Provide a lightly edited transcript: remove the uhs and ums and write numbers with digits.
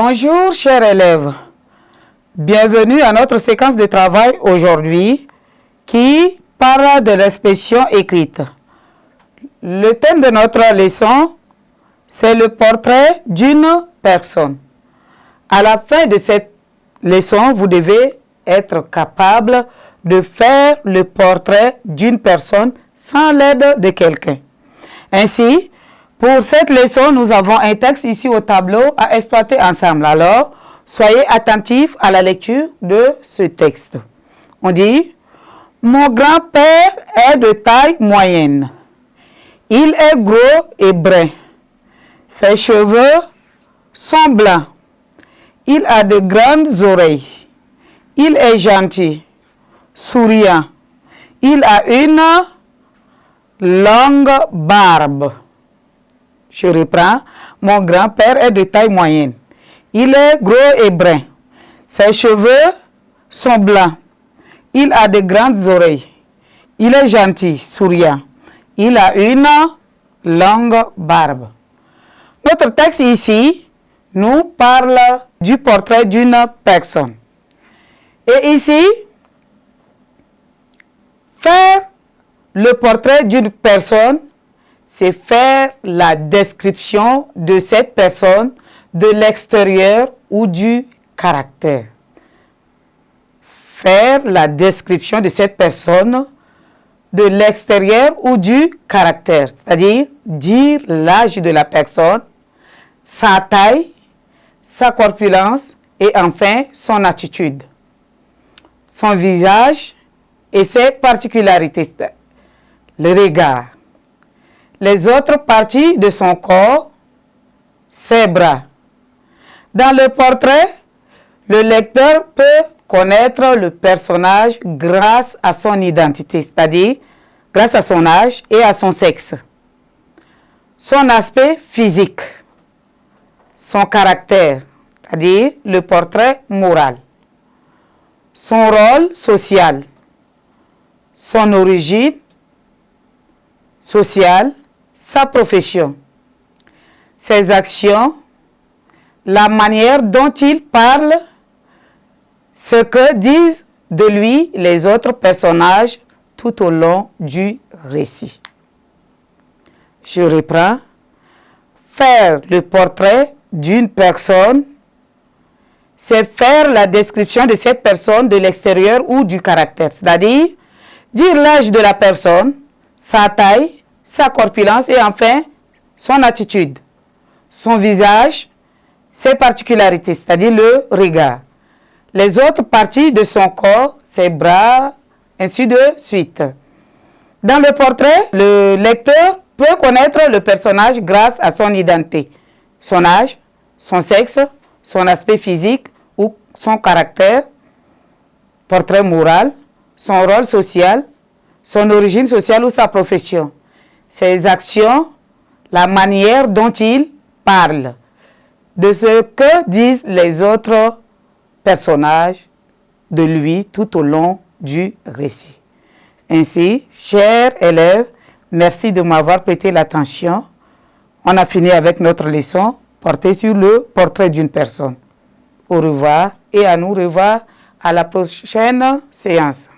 Bonjour chers élèves, bienvenue à notre séquence de travail aujourd'hui qui parle de l'expression écrite. Le thème de notre leçon, c'est le portrait d'une personne. À la fin de cette leçon, vous devez être capable de faire le portrait d'une personne sans l'aide de quelqu'un. Ainsi, pour cette leçon, nous avons un texte ici au tableau à exploiter ensemble. Alors, soyez attentifs à la lecture de ce texte. On dit, mon grand-père est de taille moyenne. Il est gros et brun. Ses cheveux sont blancs. Il a de grandes oreilles. Il est gentil, souriant. Il a une longue barbe. Je reprends. Mon grand-père est de taille moyenne. Il est gros et brun. Ses cheveux sont blancs. Il a de grandes oreilles. Il est gentil, souriant. Il a une longue barbe. Notre texte ici nous parle du portrait d'une personne. Et ici, faire le portrait d'une personne, c'est faire la description de cette personne de l'extérieur ou du caractère. Faire la description de cette personne de l'extérieur ou du caractère, c'est-à-dire dire l'âge de la personne, sa taille, sa corpulence et enfin son attitude, son visage et ses particularités, le regard. Les autres parties de son corps, ses bras. Dans le portrait, le lecteur peut connaître le personnage grâce à son identité, c'est-à-dire grâce à son âge et à son sexe, son aspect physique, son caractère, c'est-à-dire le portrait moral, son rôle social, son origine sociale, sa profession, ses actions, la manière dont il parle, ce que disent de lui les autres personnages tout au long du récit. Je reprends. Faire le portrait d'une personne, c'est faire la description de cette personne de l'extérieur ou du caractère, c'est-à-dire dire l'âge de la personne, sa taille, sa corpulence et enfin son attitude, son visage, ses particularités, c'est-à-dire le regard. Les autres parties de son corps, ses bras, ainsi de suite. Dans le portrait, le lecteur peut connaître le personnage grâce à son identité, son âge, son sexe, son aspect physique ou son caractère, portrait moral, son rôle social, son origine sociale ou sa profession, ses actions, la manière dont il parle, de ce que disent les autres personnages de lui tout au long du récit. Ainsi, chers élèves, merci de m'avoir prêté l'attention. On a fini avec notre leçon portée sur le portrait d'une personne. Au revoir et à nous revoir à la prochaine séance.